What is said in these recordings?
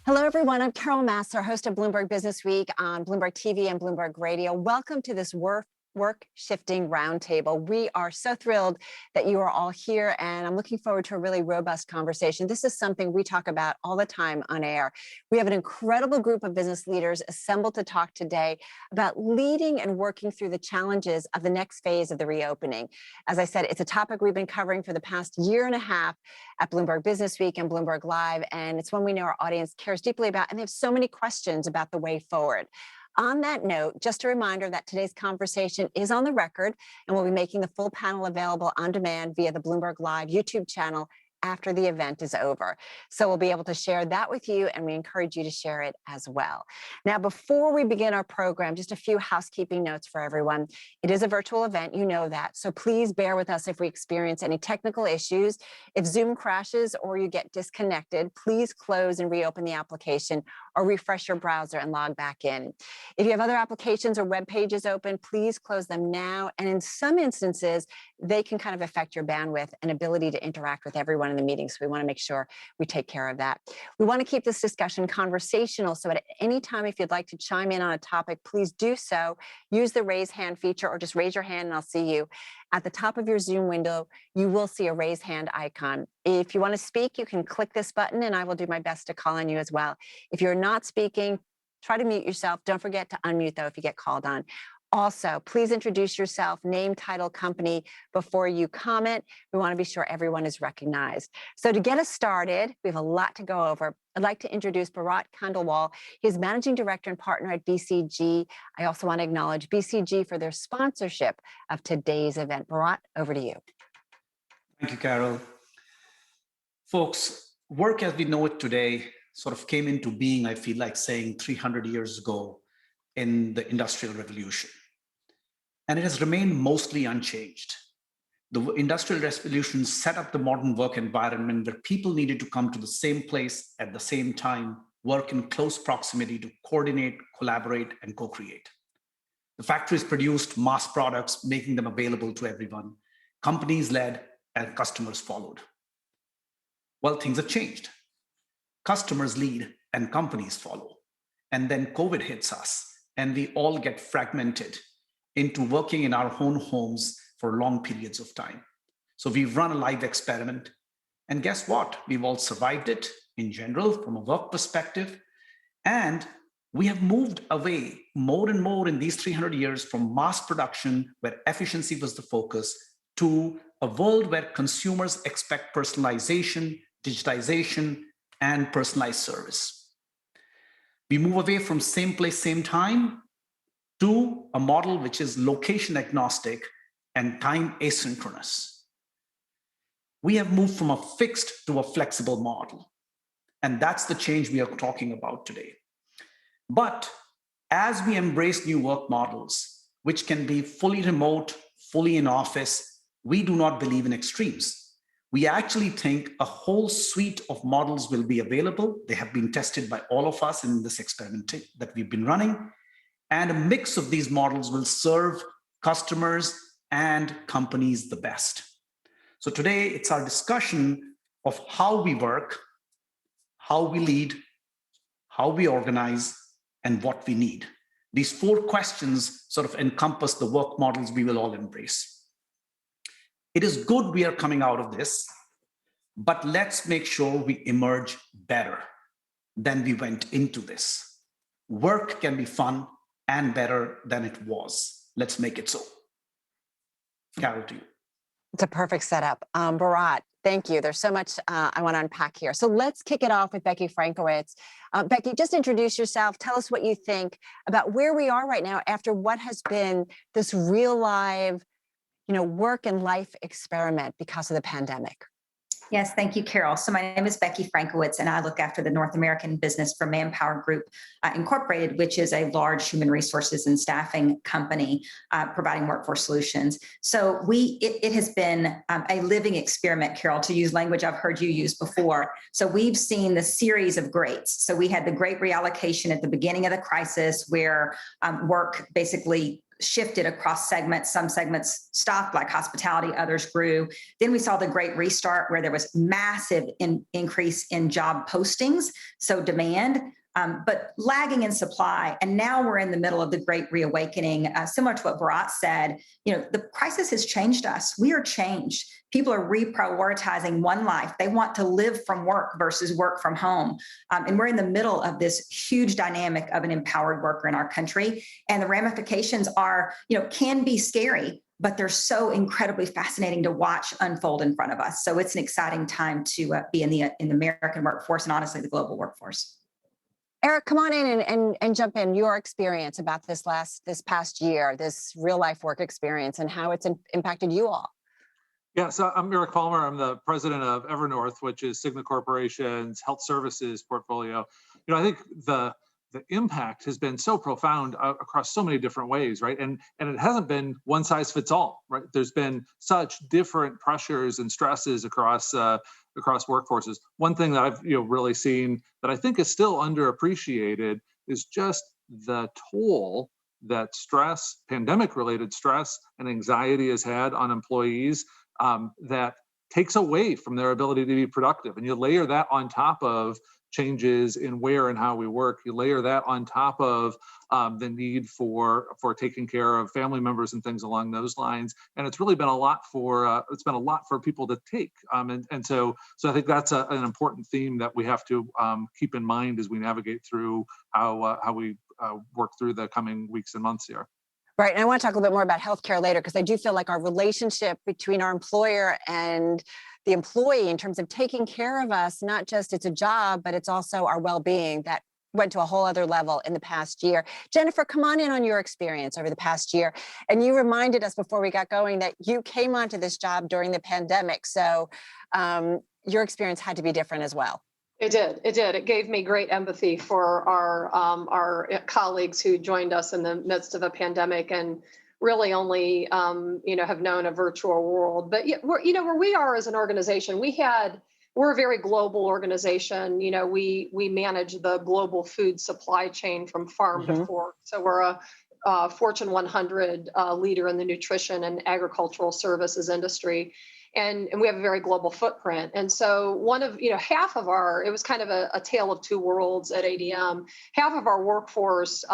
Hello, everyone. I'm Carol Masser, host of Bloomberg Business Week on Bloomberg TV and Bloomberg Radio. Welcome to this work shifting roundtable. We are so thrilled that you are all here, and I'm looking forward to a really robust conversation. This is something we talk about all the time on air. We have an incredible group of business leaders assembled to talk today about leading and working through the challenges of the next phase of the reopening. As I said, it's a topic we've been covering for the past year and a half at Bloomberg Business Week and Bloomberg Live, and it's one we know our audience cares deeply about, and they have so many questions about the way forward. On that note, just a reminder that today's conversation is on the record, and we'll be making the full panel available on demand via the Bloomberg Live YouTube channel after the event is over. So we'll be able to share that with you, and we encourage you to share it as well. Now, before we begin our program, just a few housekeeping notes for everyone. It is a virtual event, you know that, so please bear with us if we experience any technical issues. If Zoom crashes or you get disconnected, please close and reopen the application or refresh your browser and log back in. If you have other applications or web pages open, please close them now. And in some instances, they can kind of affect your bandwidth and ability to interact with everyone in the meeting. So we want to make sure we take care of that. We want to keep this discussion conversational. So at any time, if you'd like to chime in on a topic, please do so. Use the raise hand feature or just raise your hand and I'll see you. At the top of your Zoom window, you will see a raise hand icon. If you want to speak, you can click this button and I will do my best to call on you as well. If you're not speaking, try to mute yourself. Don't forget to unmute though if you get called on. Also, please introduce yourself, name, title, company before you comment. We want to be sure everyone is recognized. So to get us started, we have a lot to go over. I'd like to introduce Bharat Khandelwal. He's Managing Director and Partner at BCG. I also want to acknowledge BCG for their sponsorship of today's event. Bharat, over to you. Thank you, Carol. Folks, work as we know it today sort of came into being, I feel like saying 300 years ago in the Industrial Revolution. And it has remained mostly unchanged. The Industrial Revolution set up the modern work environment where people needed to come to the same place at the same time, work in close proximity to coordinate, collaborate, and co-create. The factories produced mass products, making them available to everyone. Companies led and customers followed. Well, things have changed. Customers lead and companies follow. And then COVID hits us and we all get fragmented into working in our own homes for long periods of time. So we've run a live experiment. And guess what? We've all survived it in general from a work perspective. And we have moved away more and more in these 300 years from mass production, where efficiency was the focus, to a world where consumers expect personalization, digitization, and personalized service. We move away from same place, same time to a model which is location agnostic and time asynchronous. We have moved from a fixed to a flexible model. And that's the change we are talking about today. But as we embrace new work models, which can be fully remote, fully in office, we do not believe in extremes. We actually think a whole suite of models will be available. They have been tested by all of us in this experiment that we've been running. And a mix of these models will serve customers and companies the best. So today it's our discussion of how we work, how we lead, how we organize, and what we need. These four questions sort of encompass the work models we will all embrace. It is good we are coming out of this, but let's make sure we emerge better than we went into this. Work can be fun and better than it was. Let's make it so. Carol, to you. It's a perfect setup. Bharat, thank you. There's so much I want to unpack here. So let's kick it off with Becky Frankowitz. Becky, just introduce yourself. Tell us what you think about where we are right now after what has been this real live, work and life experiment because of the pandemic. Yes, thank you, Carol. So my name is Becky Frankowitz, and I look after the North American business for Manpower Group Incorporated, which is a large human resources and staffing company providing workforce solutions. So it has been a living experiment, Carol, to use language I've heard you use before. So we've seen the series of greats. So we had the great reallocation at the beginning of the crisis where work basically shifted across segments. Some segments stopped, like hospitality, others grew. Then we saw the great restart where there was massive increase in job postings, so demand, but lagging in supply. And now we're in the middle of the great reawakening. Similar to what Bharat said, the crisis has changed us. We are changed. People are reprioritizing one life. They want to live from work versus work from home. And we're in the middle of this huge dynamic of an empowered worker in our country. And the ramifications are, can be scary, but they're so incredibly fascinating to watch unfold in front of us. So it's an exciting time to be in the American workforce and honestly, the global workforce. Eric, come on in and jump in your experience about this past year, this real life work experience and how it's impacted you all. Yeah, so I'm Eric Palmer. I'm the president of Evernorth, which is Cigna Corporation's health services portfolio. I think the impact has been so profound across so many different ways, right? And it hasn't been one size fits all, right? There's been such different pressures and stresses across workforces. One thing that I've really seen that I think is still underappreciated is just the toll that stress, pandemic-related stress and anxiety has had on employees. That takes away from their ability to be productive. And you layer that on top of changes in where and how we work. You layer that on top of the need for taking care of family members and things along those lines. And it's really been a lot for people to take. And so I think that's an important theme that we have to keep in mind as we navigate through how we work through the coming weeks and months here. Right. And I want to talk a little bit more about healthcare later, because I do feel like our relationship between our employer and the employee in terms of taking care of us, not just it's a job, but it's also our well-being that went to a whole other level in the past year. Jennifer, come on in on your experience over the past year. And you reminded us before we got going that you came onto this job during the pandemic. So your experience had to be different as well. It did. It gave me great empathy for our colleagues who joined us in the midst of a pandemic and really only have known a virtual world. But where we are as an organization, we're a very global organization. We manage the global food supply chain from farm to fork. So we're a Fortune 100 leader in the nutrition and agricultural services industry. And we have a very global footprint. And so half of it was kind of a tale of two worlds at ADM. Half of our workforce,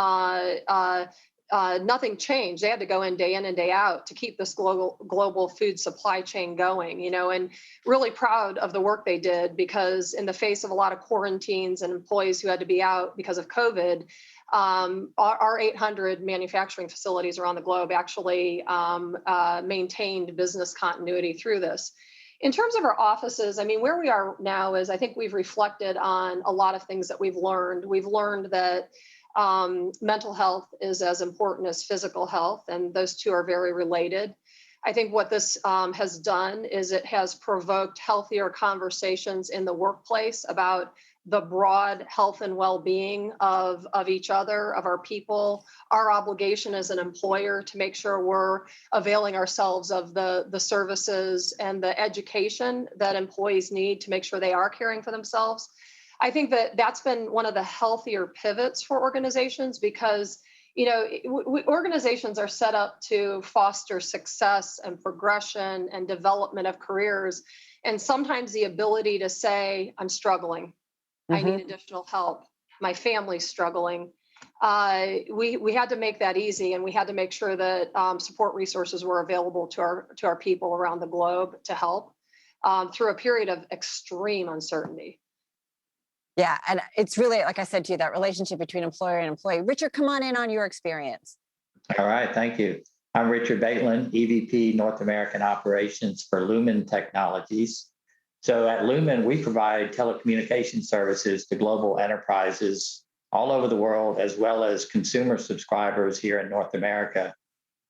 nothing changed. They had to go in and day out to keep this global food supply chain going, and really proud of the work they did, because in the face of a lot of quarantines and employees who had to be out because of COVID, our 800 manufacturing facilities around the globe actually maintained business continuity through this. In terms of our offices, where we are now is I think we've reflected on a lot of things that we've learned. We've learned that mental health is as important as physical health, and those two are very related. I think what this has done is it has provoked healthier conversations in the workplace about the broad health and well-being of each other, of our people, our obligation as an employer to make sure we're availing ourselves of the services and the education that employees need to make sure they are caring for themselves. I think that's been one of the healthier pivots for organizations, because organizations are set up to foster success and progression and development of careers. And sometimes the ability to say, I'm struggling, I need additional help, my family's struggling. We had to make that easy, and we had to make sure that support resources were available to our people around the globe to help through a period of extreme uncertainty. Yeah, and it's really, like I said to you, that relationship between employer and employee. Richard, come on in on your experience. All right, thank you. I'm Richard Bateman, EVP North American Operations for Lumen Technologies. So at Lumen, we provide telecommunication services to global enterprises all over the world, as well as consumer subscribers here in North America.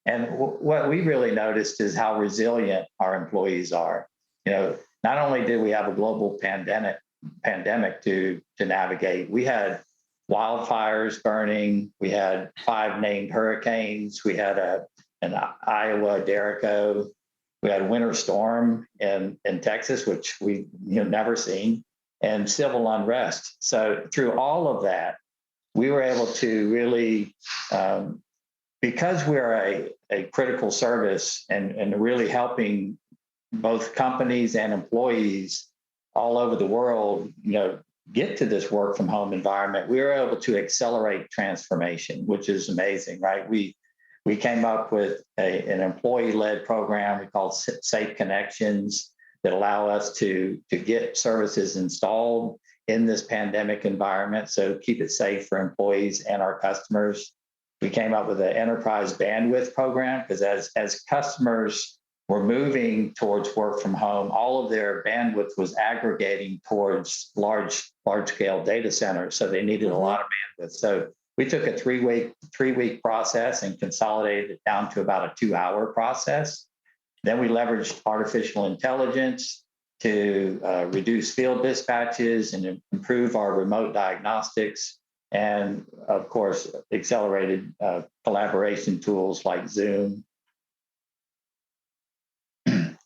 And what we really noticed is how resilient our employees are. Not only did we have a global pandemic to navigate, we had wildfires burning, we had 5 named hurricanes, we had an Iowa derecho, we had a winter storm in Texas, which we never seen, and civil unrest. So through all of that, we were able to really because we're a critical service and really helping both companies and employees all over the world, get to this work from home environment, we were able to accelerate transformation, which is amazing, right? We came up with an employee-led program we call Safe Connections that allow us to get services installed in this pandemic environment, so keep it safe for employees and our customers. We came up with an enterprise bandwidth program because as customers were moving towards work from home, all of their bandwidth was aggregating towards large-scale data centers, so they needed a lot of bandwidth. So we took a three-week process and consolidated it down to about a 2-hour process. Then we leveraged artificial intelligence to reduce field dispatches and improve our remote diagnostics, and of course, accelerated collaboration tools like Zoom.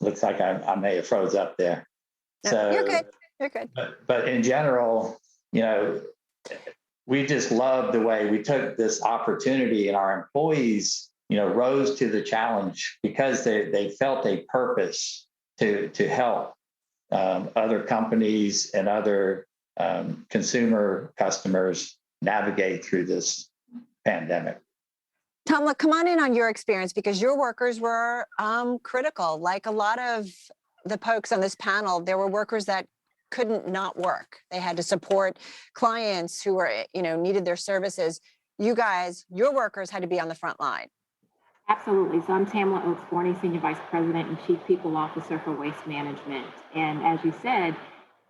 Looks like I may have froze up there. No, So you're good. You're good. But in general, we just love the way we took this opportunity, and our employees, rose to the challenge because they felt a purpose to help other companies and other consumer customers navigate through this pandemic. Tom, come on in on your experience, because your workers were critical. Like a lot of the folks on this panel, there were workers that couldn't not work. They had to support clients who were, needed their services. You guys, your workers had to be on the front line. Absolutely. So I'm Tamla Oates-Forney, Senior Vice President and Chief People Officer for Waste Management. And as you said,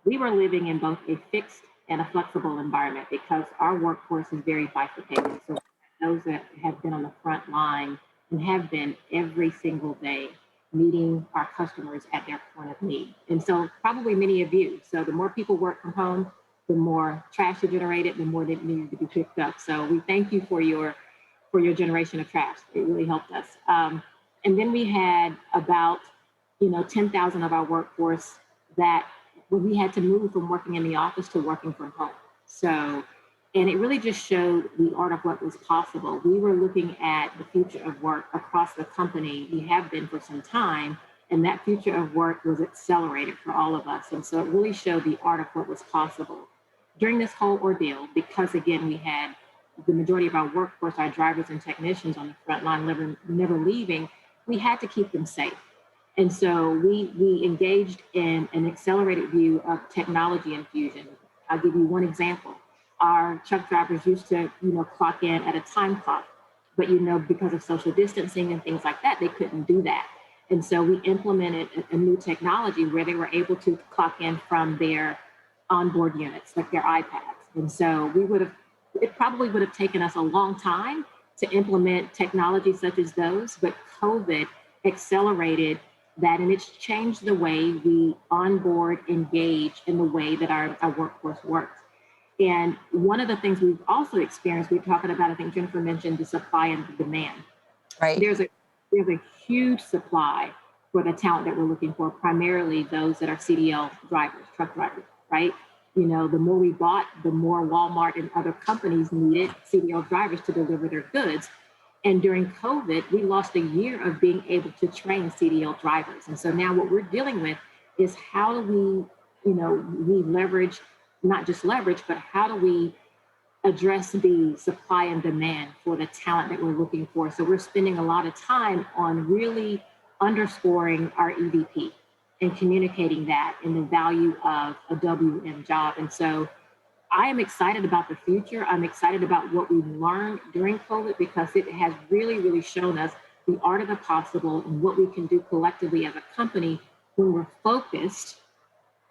we were living in both a fixed and a flexible environment because our workforce is very bifurcated. So those that have been on the front line and have been every single day meeting our customers at their point of need. And so probably many of you. So the more people work from home, the more trash is generated, the more that needed to be picked up. So we thank you for your generation of trash. It really helped us. And then we had about 10,000 of our workforce that we had to move from working in the office to working from home. So, and it really just showed the art of what was possible. We were looking at the future of work across the company. We have been for some time, and that future of work was accelerated for all of us. And so it really showed the art of what was possible. During this whole ordeal, because again, we had the majority of our workforce, our drivers and technicians on the front line never leaving, we had to keep them safe. And so we engaged in an accelerated view of technology infusion. I'll give you one example. Our truck drivers used to, clock in at a time clock, but because of social distancing and things like that, they couldn't do that. And so we implemented a new technology where they were able to clock in from their onboard units, like their iPads. And so it probably would have taken us a long time to implement technology such as those, but COVID accelerated that, and it's changed the way we onboard, engage, in the way that our workforce works. And one of the things we've also experienced, we're talking about, I think Jennifer mentioned the supply and the demand. Right. There's a huge supply for the talent that we're looking for, primarily those that are CDL drivers, truck drivers, right? The more we bought, the more Walmart and other companies needed CDL drivers to deliver their goods. And during COVID, we lost a year of being able to train CDL drivers. And so now what we're dealing with is how do we leverage, not just leverage, but how do we address the supply and demand for the talent that we're looking for? So we're spending a lot of time on really underscoring our EVP and communicating that in the value of a WM job. And so I am excited about the future. I'm excited about what we've learned during COVID, because it has really, really shown us the art of the possible and what we can do collectively as a company when we're focused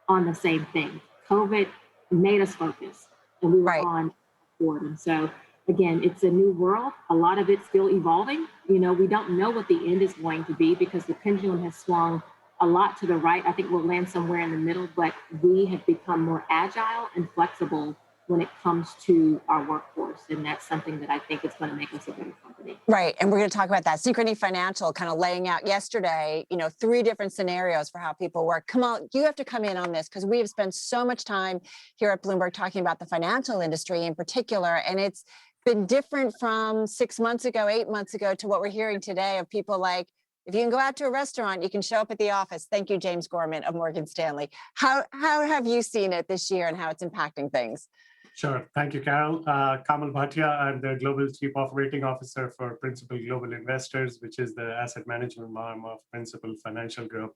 on the same thing. COVID made us focus, and we were on board. And so again, it's a new world. A lot of it's still evolving. We don't know what the end is going to be because the pendulum has swung a lot to the right. I think we'll land somewhere in the middle, but we have become more agile and flexible when it comes to our workforce. And that's something that I think is going to make us a better company. Right. And we're going to talk about that. Synchrony Financial kind of laying out yesterday, 3 different scenarios for how people work. Come on, you have to come in on this, because we have spent so much time here at Bloomberg talking about the financial industry in particular. And it's been different from 6 months ago, 8 months ago to what we're hearing today of people like, if you can go out to a restaurant, you can show up at the office. Thank you, James Gorman of Morgan Stanley. How have you seen it this year and how it's impacting things? Sure. Thank you, Carol. Kamal Bhatia, I'm the Global Chief Operating Officer for Principal Global Investors, which is the asset management arm of Principal Financial Group.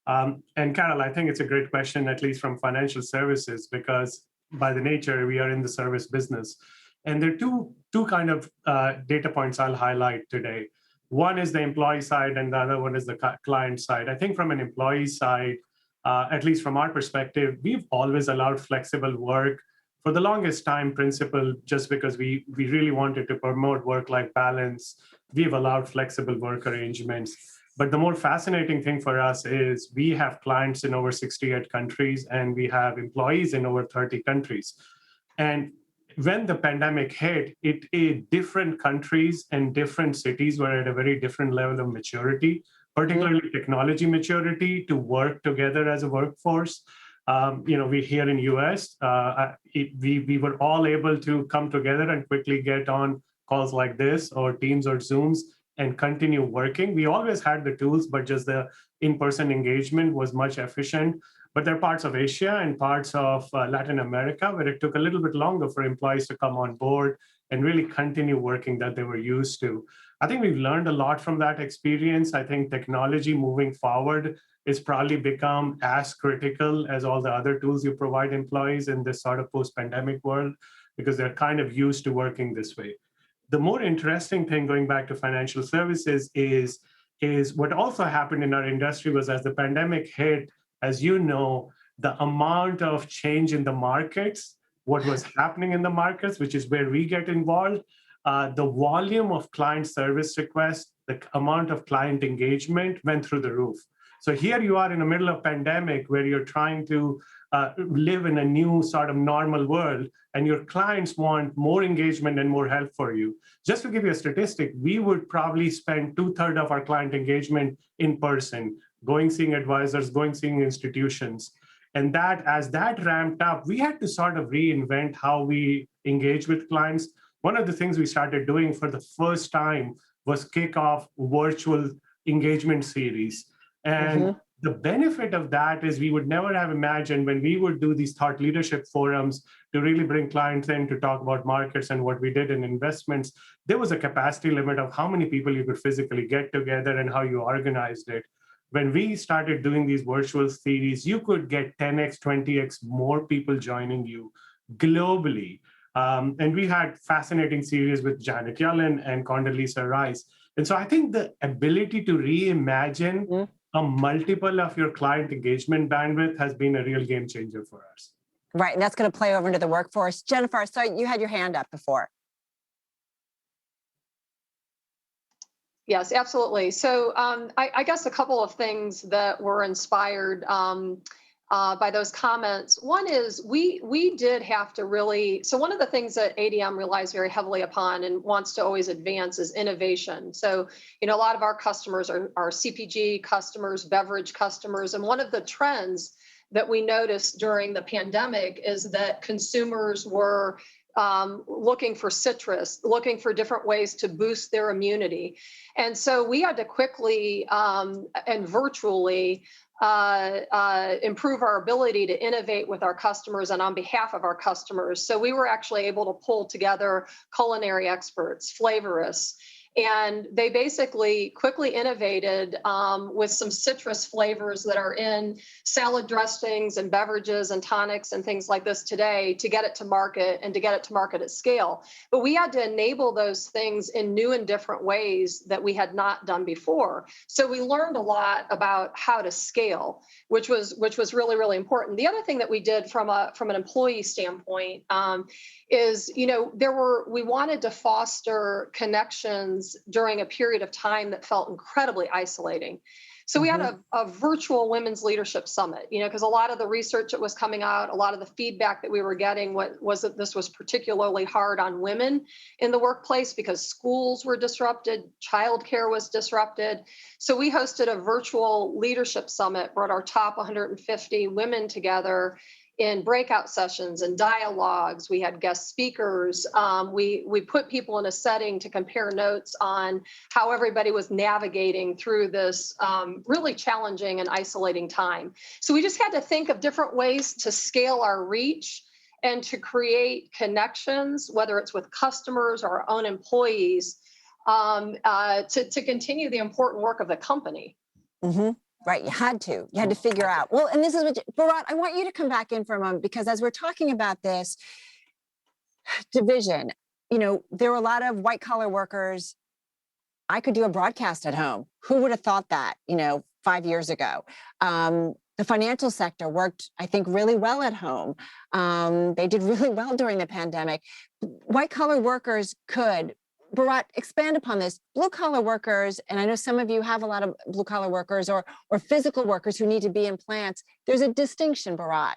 And Carol, I think it's a great question, at least from financial services, because by the nature, we are in the service business. And there are two kind of data points I'll highlight today. One is the employee side, and the other one is the client side. I think from an employee side, at least from our perspective, we've always allowed flexible work. For the longest time, Principal, just because we really wanted to promote work-life balance, we've allowed flexible work arrangements. But the more fascinating thing for us is we have clients in over 68 countries, and we have employees in over 30 countries. And when the pandemic hit, different countries and different cities were at a very different level of maturity, particularly technology maturity to work together as a workforce. We here in US, we were all able to come together and quickly get on calls like this or Teams or Zooms and continue working. We always had the tools, but just the in-person engagement was much efficient. But there are parts of Asia and parts of Latin America where it took a little bit longer for employees to come on board and really continue working that they were used to. I think we've learned a lot from that experience. I think technology moving forward is probably become as critical as all the other tools you provide employees in this sort of post-pandemic world, because they're kind of used to working this way. The more interesting thing, going back to financial services, is what also happened in our industry was as the pandemic hit, as you know, the amount of change in the markets, what was happening in the markets, which is where we get involved, the volume of client service requests, the amount of client engagement went through the roof. So here you are in the middle of pandemic where you're trying to live in a new sort of normal world, and your clients want more engagement and more help for you. Just to give you a statistic, we would probably spend 2/3 of our client engagement in person, going seeing advisors, going seeing institutions. And that, as that ramped up, we had to sort of reinvent how we engage with clients. One of the things we started doing for the first time was kick off virtual engagement series. And the benefit of that is we would never have imagined when we would do these thought leadership forums to really bring clients in to talk about markets and what we did in investments. There was a capacity limit of how many people you could physically get together and how you organized it. When we started doing these virtual series, you could get 10x, 20x more people joining you globally. And we had fascinating series with Janet Yellen and Condoleezza Rice. And so I think the ability to reimagine a multiple of your client engagement bandwidth has been a real game changer for us. Right, and that's going to play over into the workforce. Jennifer, I saw you had your hand up before. Yes, absolutely. So I guess a couple of things that were inspired by those comments. One is we did have to really, so one of the things that ADM relies very heavily upon and wants to always advance is innovation. So, a lot of our customers are CPG customers, beverage customers, and one of the trends that we noticed during the pandemic is that consumers were looking for citrus, looking for different ways to boost their immunity. And so we had to quickly and virtually improve our ability to innovate with our customers and on behalf of our customers. So we were actually able to pull together culinary experts, flavorists, and they basically quickly innovated with some citrus flavors that are in salad dressings and beverages and tonics and things like this today to get it to market and to get it to market at scale. But we had to enable those things in new and different ways that we had not done before. So we learned a lot about how to scale, which was really, really important. The other thing that we did from an employee standpoint is, we wanted to foster connections during a period of time that felt incredibly isolating. So we had a virtual women's leadership summit, because a lot of the research that was coming out, a lot of the feedback that we were getting was that this was particularly hard on women in the workplace because schools were disrupted, childcare was disrupted. So we hosted a virtual leadership summit, brought our top 150 women together in breakout sessions and dialogues. We had guest speakers. We put people in a setting to compare notes on how everybody was navigating through this really challenging and isolating time. So we just had to think of different ways to scale our reach and to create connections, whether it's with customers or our own employees, to continue the important work of the company. Mm-hmm. Right, you had to figure out. Well, and this is what, Bharat, I want you to come back in for a moment, because as we're talking about this division, there were a lot of white collar workers. I could do a broadcast at home. Who would have thought that, 5 years ago? The financial sector worked, I think, really well at home. They did really well during the pandemic. White collar workers could. Bharat, expand upon this. Blue collar workers, and I know some of you have a lot of blue collar workers or physical workers who need to be in plants. There's a distinction, Bharat.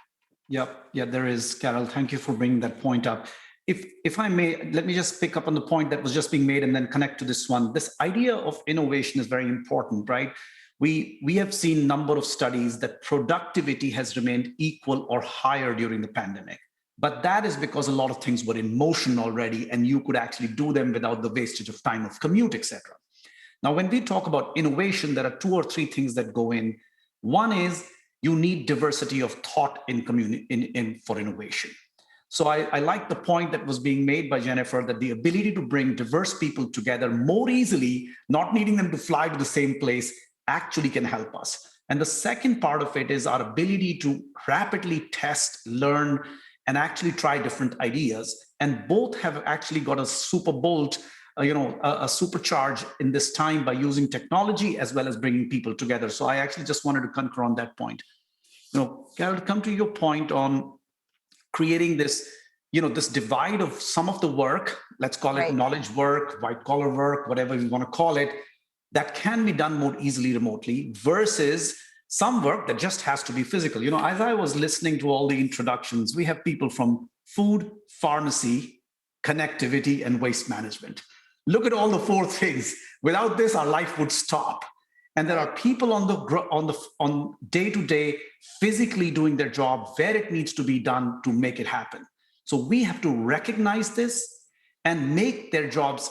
Yep. Yeah, there is, Carol. Thank you for bringing that point up. If I may, let me just pick up on the point that was just being made and then connect to this one. This idea of innovation is very important, right? We have seen a number of studies that productivity has remained equal or higher during the pandemic. But that is because a lot of things were in motion already, and you could actually do them without the wastage of time of commute, etc. Now, when we talk about innovation, there are 2 or 3 things that go in. One is you need diversity of thought for innovation. So I like the point that was being made by Jennifer, that the ability to bring diverse people together more easily, not needing them to fly to the same place, actually can help us. And the second part of it is our ability to rapidly test, learn, and actually try different ideas. And both have actually got a supercharge in this time by using technology as well as bringing people together. So I actually just wanted to concur on that point. Carol, to come to your point on creating this, this divide of some of the work, let's call it knowledge work, white collar work, whatever you want to call it, that can be done more easily remotely versus some work that just has to be physical. As I was listening to all the introductions, we have people from food, pharmacy, connectivity, and waste management. Look at all the 4 things. Without this, our life would stop. And there are people on day-to-day physically doing their job where it needs to be done to make it happen. So we have to recognize this and make their jobs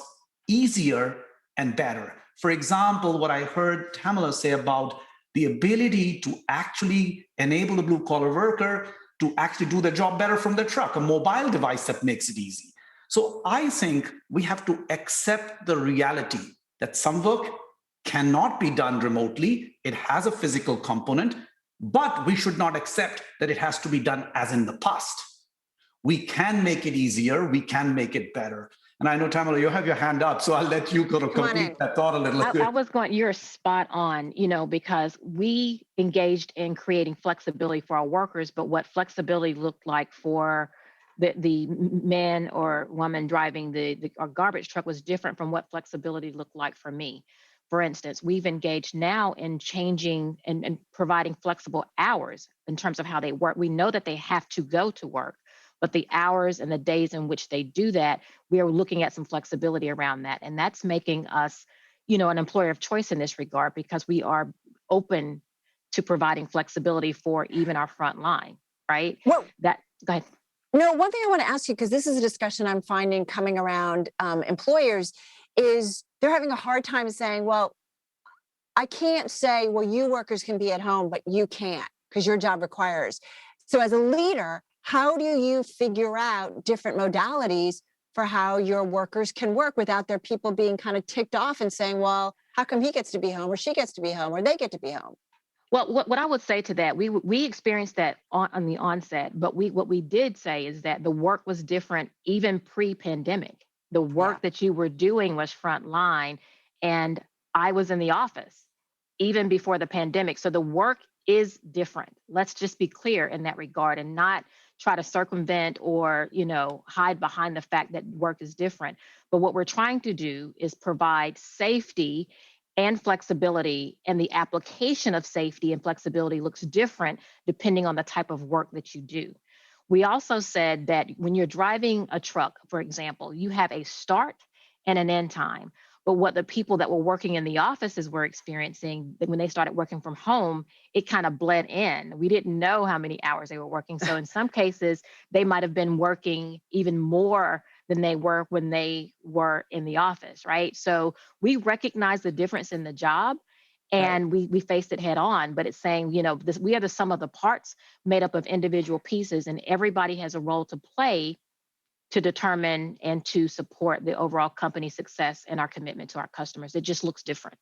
easier and better. For example, what I heard Tamala say about the ability to actually enable the blue collar worker to actually do their job better from their truck, a mobile device that makes it easy. So I think we have to accept the reality that some work cannot be done remotely. It has a physical component, but we should not accept that it has to be done as in the past. We can make it easier. We can make it better. And I know, Tamala, you have your hand up, so I'll let you kind of complete that thought a little bit. You're spot on, because we engaged in creating flexibility for our workers, but what flexibility looked like for the man or woman driving our garbage truck was different from what flexibility looked like for me. For instance, we've engaged now in changing and providing flexible hours in terms of how they work. We know that they have to go to work, but the hours and the days in which they do that, we are looking at some flexibility around that. And that's making us, an employer of choice in this regard, because we are open to providing flexibility for even our front line, right? Well, go ahead. No, one thing I want to ask you, because this is a discussion I'm finding coming around employers, is they're having a hard time saying, well, I can't say, well, you workers can be at home, but you can't because your job requires. So as a leader, how do you figure out different modalities for how your workers can work without their people being kind of ticked off and saying, well, how come he gets to be home or she gets to be home or they get to be home? Well, what I would say to that, we experienced that on the onset, but what we did say is that the work was different even pre-pandemic. The work that you were doing was frontline, and I was in the office even before the pandemic. So the work is different. Let's just be clear in that regard and not try to circumvent or, hide behind the fact that work is different. But what we're trying to do is provide safety and flexibility, and the application of safety and flexibility looks different depending on the type of work that you do. We also said that when you're driving a truck, for example, you have a start and an end time. But what the people that were working in the offices were experiencing, that when they started working from home, it kind of bled in. We didn't know how many hours they were working. So in some cases, they might have been working even more than they were when they were in the office, right? So we recognize the difference in the job, and we faced it head on. But it's saying, we are the sum of the parts made up of individual pieces, and everybody has a role to play to determine and to support the overall company success and our commitment to our customers. It just looks different.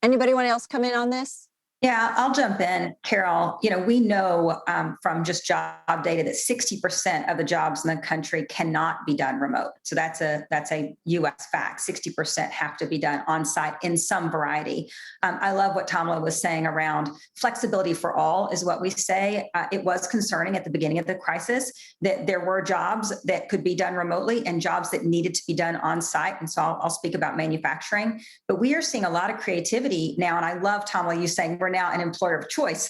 Anybody want else come in on this? Yeah, I'll jump in, Carol. We know from just job data that 60% of the jobs in the country cannot be done remote. So that's a U.S. fact. 60% have to be done on site in some variety. I love what Tamla was saying around flexibility for all is what we say. It was concerning at the beginning of the crisis that there were jobs that could be done remotely and jobs that needed to be done on site. And so I'll speak about manufacturing. But we are seeing a lot of creativity now. And I love, Tamla, you saying we're now an employer of choice,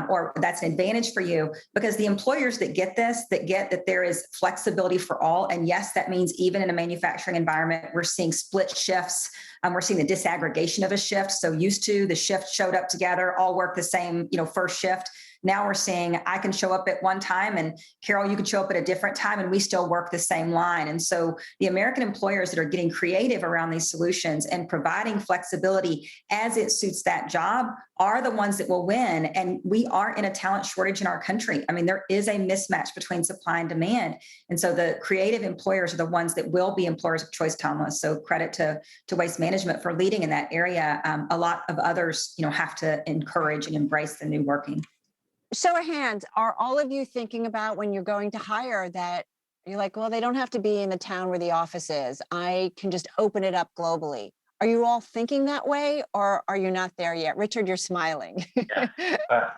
or that's an advantage for you, because the employers that get this, that get that there is flexibility for all. And yes, that means even in a manufacturing environment, we're seeing split shifts. We're seeing the disaggregation of a shift. So used to the shift showed up together, all work the same, first shift. Now we're seeing I can show up at one time and Carol, you can show up at a different time and we still work the same line. And so the American employers that are getting creative around these solutions and providing flexibility as it suits that job are the ones that will win. And we are in a talent shortage in our country. I mean, there is a mismatch between supply and demand. And so the creative employers are the ones that will be employers of choice, Thomas. So credit to Waste Management for leading in that area. A lot of others, have to encourage and embrace the new working. Show of hands, are all of you thinking about when you're going to hire that you're like, well, they don't have to be in the town where the office is. I can just open it up globally. Are you all thinking that way, or are you not there yet? Richard, you're smiling.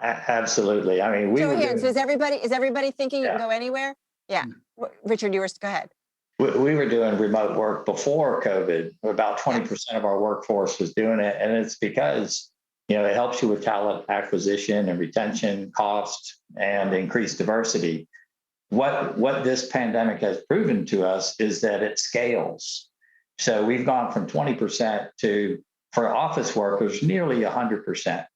Absolutely. I mean, show of hands. Is everybody thinking you can go anywhere? Yeah. Richard, go ahead. We were doing remote work before COVID. About 20% of our workforce was doing it. And it's because it helps you with talent acquisition and retention, cost, and increased diversity. What this pandemic has proven to us is that it scales. So we've gone from 20% to, for office workers, nearly 100%.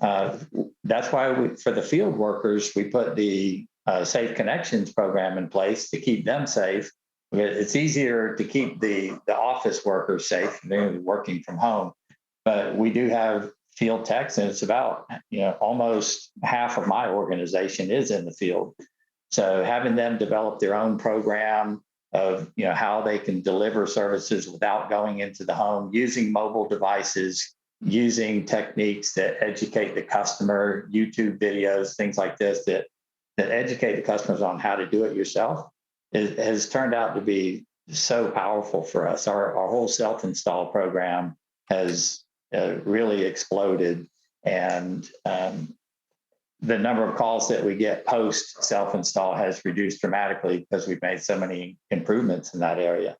That's why for the field workers, we put the Safe Connections program in place to keep them safe. It's easier to keep the office workers safe. They're working from home, but we do have field techs, and it's about almost half of my organization is in the field. So having them develop their own program of how they can deliver services without going into the home, using mobile devices, using techniques that educate the customer, YouTube videos, things like this that educate the customers on how to do it yourself, it has turned out to be so powerful for us. Our whole self-install program has really exploded, and the number of calls that we get post self-install has reduced dramatically because we've made so many improvements in that area.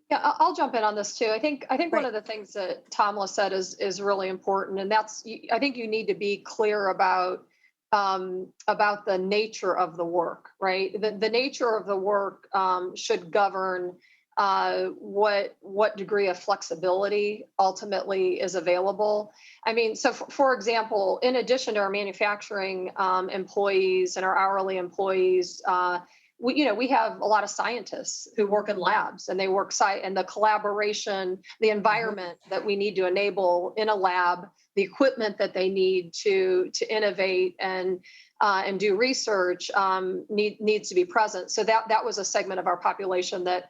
Yeah, I'll jump in on this too. I think one of the things that Tamla said is really important, and that's I think you need to be clear about the nature of the work, right? The nature of the work should govern what degree of flexibility ultimately is available. I mean, so for example, in addition to our manufacturing employees and our hourly employees, we have a lot of scientists who work in labs, and they work and the collaboration, the environment that we need to enable in a lab, the equipment that they need to innovate and do research needs to be present. So that was a segment of our population that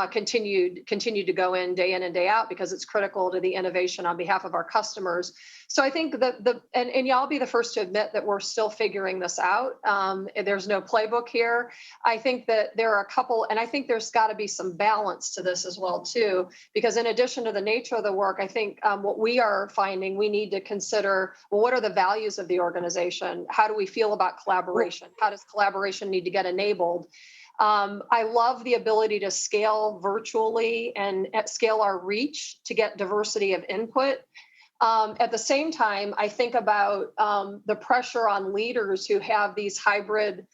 continued to go in and day out because it's critical to the innovation on behalf of our customers. So I think that and y'all be the first to admit that we're still figuring this out. There's no playbook here. I think that there are a couple, and I think there's got to be some balance to this as well too, because in addition to the nature of the work, I think what we are finding, we need to consider, well, what are the values of the organization? How do we feel about collaboration? How does collaboration need to get enabled? I love the ability to scale virtually and scale our reach to get diversity of input. At the same time, I think about the pressure on leaders who have these hybrid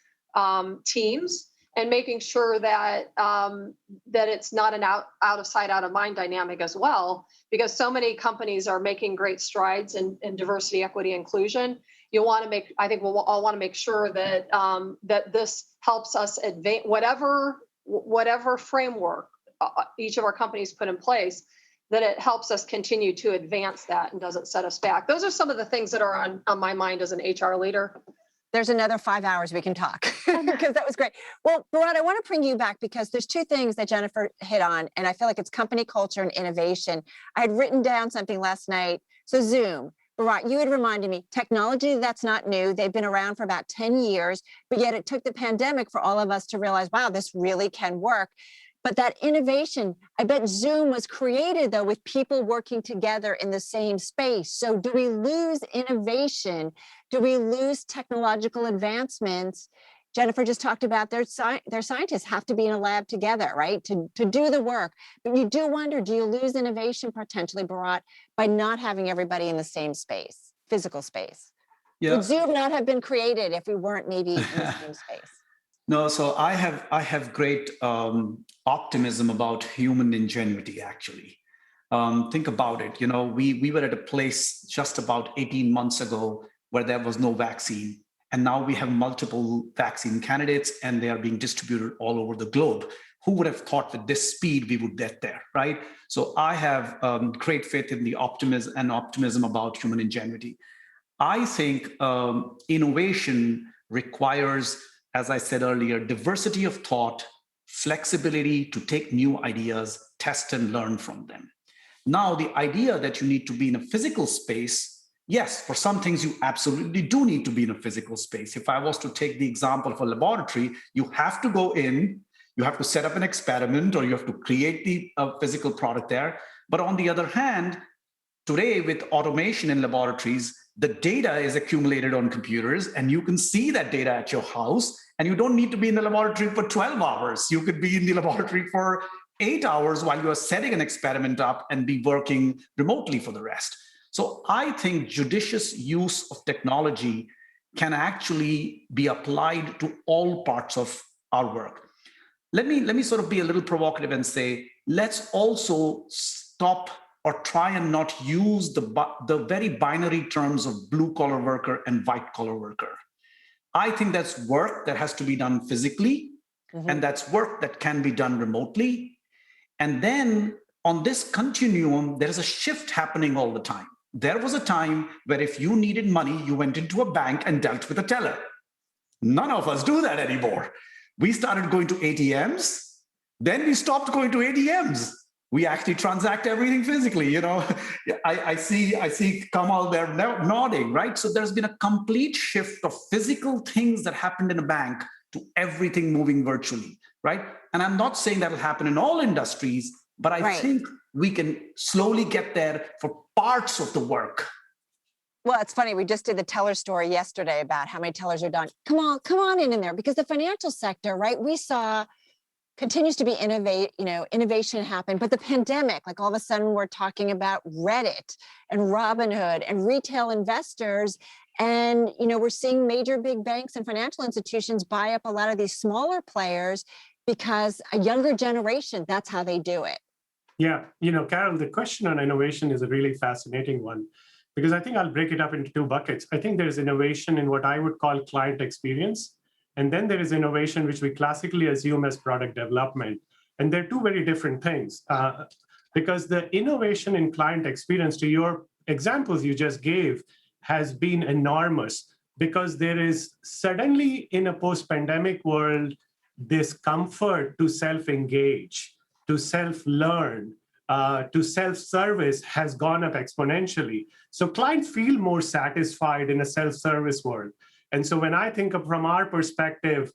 teams and making sure that that it's not an out of sight, out of mind dynamic as well, because so many companies are making great strides in diversity, equity, inclusion. You want to make, I think we'll all want to make sure that that this helps us advance whatever framework each of our companies put in place, that it helps us continue to advance that and doesn't set us back. Those are some of the things that are on my mind as an HR leader. There's another 5 hours we can talk because that was great. Well, Bharat, I want to bring you back because there's two things that Jennifer hit on, and I feel like it's company culture and innovation. I had written down something last night. So Zoom, Bharat, you had reminded me, technology, that's not new. They've been around for about 10 years, but yet it took the pandemic for all of us to realize, wow, this really can work. But that innovation, I bet Zoom was created, though, with people working together in the same space. So do we lose innovation? Do we lose technological advancements? Jennifer just talked about their scientists have to be in a lab together, right, to do the work. But you do wonder, do you lose innovation potentially, Bharat, by not having everybody in the same space, physical space? Yeah. Would Zoom not have been created if we weren't maybe in the same space? No, so I have great optimism about human ingenuity, actually. Think about it. You know, we were at a place just about 18 months ago where there was no vaccine. And now we have multiple vaccine candidates and they are being distributed all over the globe. Who would have thought with this speed we would get there, right? So I have great faith in the optimism about human ingenuity. I think innovation requires, as I said earlier, diversity of thought, flexibility to take new ideas, test and learn from them. Now, the idea that you need to be in a physical space, yes, for some things you absolutely do need to be in a physical space. If I was to take the example of a laboratory, you have to go in, you have to set up an experiment, or you have to create the physical product there. But on the other hand, today with automation in laboratories, the data is accumulated on computers and you can see that data at your house, and you don't need to be in the laboratory for 12 hours. You could be in the laboratory for 8 hours while you are setting an experiment up and be working remotely for the rest. So I think judicious use of technology can actually be applied to all parts of our work. Let me sort of be a little provocative and say, let's also stop or try and not use the very binary terms of blue collar worker and white collar worker. I think that's work that has to be done physically, and that's work that can be done remotely. And then on this continuum, there's a shift happening all the time. There was a time where if you needed money, you went into a bank and dealt with a teller. None of us do that anymore. We started going to ATMs, then we stopped going to ATMs. We actually transact everything physically. You know, I see Kamal there nodding, right? So there's been a complete shift of physical things that happened in a bank to everything moving virtually, right? And I'm not saying that'll happen in all industries, but I think we can slowly get there for parts of the work. Well, it's funny. We just did the teller story yesterday about how many tellers are done. Come on in there, because the financial sector, right? We saw continues to be innovation happen, but the pandemic, like all of a sudden we're talking about Reddit and Robinhood and retail investors. And, we're seeing major big banks and financial institutions buy up a lot of these smaller players because a younger generation, that's how they do it. Yeah, Carol, the question on innovation is a really fascinating one, because I think I'll break it up into two buckets. I think there's innovation in what I would call client experience. And then there is innovation, which we classically assume as product development. And they're two very different things. Because the innovation in client experience, to your examples you just gave, has been enormous, because there is suddenly in a post-pandemic world, this comfort to self-engage, to self-learn, to self-service has gone up exponentially. So clients feel more satisfied in a self-service world. And so when I think of from our perspective,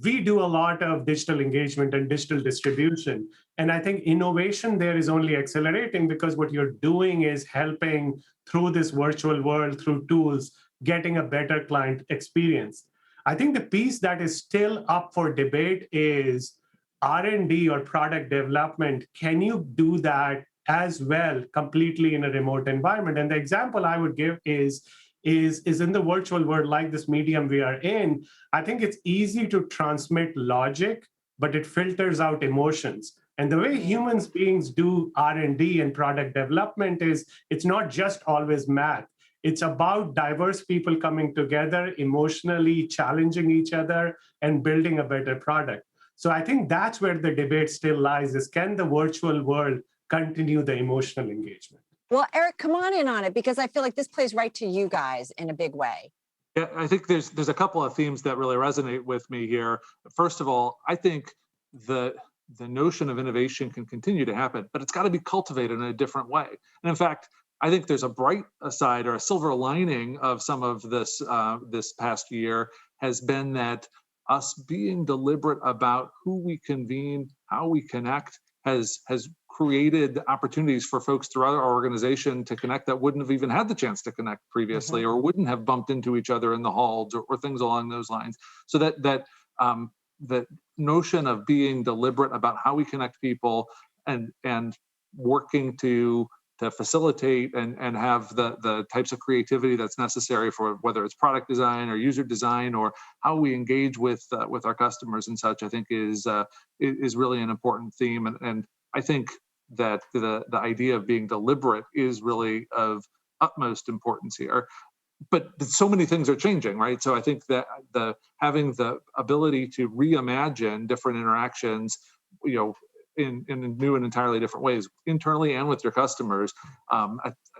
we do a lot of digital engagement and digital distribution. And I think innovation there is only accelerating, because what you're doing is helping through this virtual world, through tools, getting a better client experience. I think the piece that is still up for debate is R&D or product development. Can you do that as well completely in a remote environment? And the example I would give is, is in the virtual world, like this medium we are in. I think it's easy to transmit logic, but it filters out emotions. And the way humans beings do R&D and product development is it's not just always math. It's about diverse people coming together, emotionally challenging each other and building a better product. So I think that's where the debate still lies, is can the virtual world continue the emotional engagement? Well, Eric, come on in on it, because I feel like this plays right to you guys in a big way. Yeah, I think there's a couple of themes that really resonate with me here. First of all, I think the notion of innovation can continue to happen, but it's got to be cultivated in a different way. And in fact, I think there's a bright side or a silver lining of some of this this past year has been that us being deliberate about who we convene, how we connect, has created opportunities for folks throughout our organization to connect that wouldn't have even had the chance to connect previously, or wouldn't have bumped into each other in the halls or things along those lines. So that notion of being deliberate about how we connect people and working to facilitate and have the types of creativity that's necessary for whether it's product design or user design or how we engage with our customers and such, I think is really an important theme. And I think that the idea of being deliberate is really of utmost importance here. But so many things are changing, right? So I think that having the ability to reimagine different interactions, in new and entirely different ways, internally and with your customers,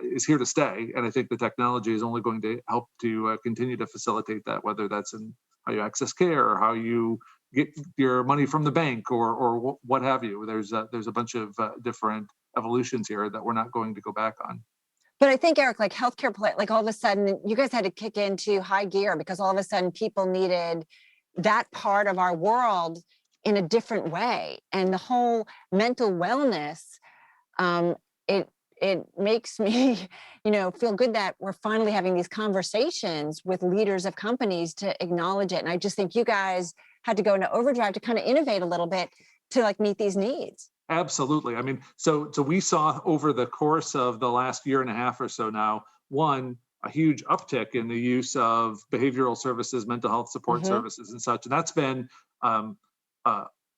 is here to stay. And I think the technology is only going to help to continue to facilitate that, whether that's in how you access care or how you get your money from the bank or what have you. There's a bunch of different evolutions here that we're not going to go back on. But I think, Eric, like healthcare, like all of a sudden, you guys had to kick into high gear because all of a sudden people needed that part of our world in a different way. And the whole mental wellness, it makes me, feel good that we're finally having these conversations with leaders of companies to acknowledge it. And I just think you guys had to go into overdrive to kind of innovate a little bit to like meet these needs. Absolutely. I mean, so we saw over the course of the last year and a half or so now, a huge uptick in the use of behavioral services, mental health support services and such. And that's been,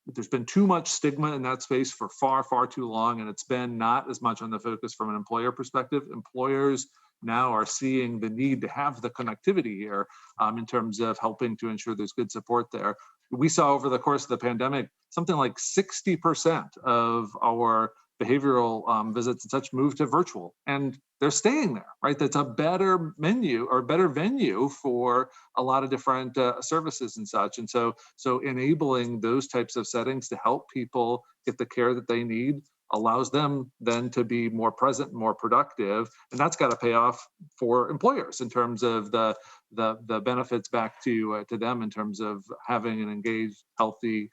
there's been too much stigma in that space for far, far too long. And it's been not as much on the focus from an employer perspective. Employers now are seeing the need to have the connectivity here in terms of helping to ensure there's good support there. We saw over the course of the pandemic, something like 60% of our behavioral visits and such moved to virtual, and they're staying there, right? That's a better menu or better venue for a lot of different services and such. And so enabling those types of settings to help people get the care that they need allows them then to be more present, more productive, and that's got to pay off for employers in terms of the benefits back to them in terms of having an engaged, healthy,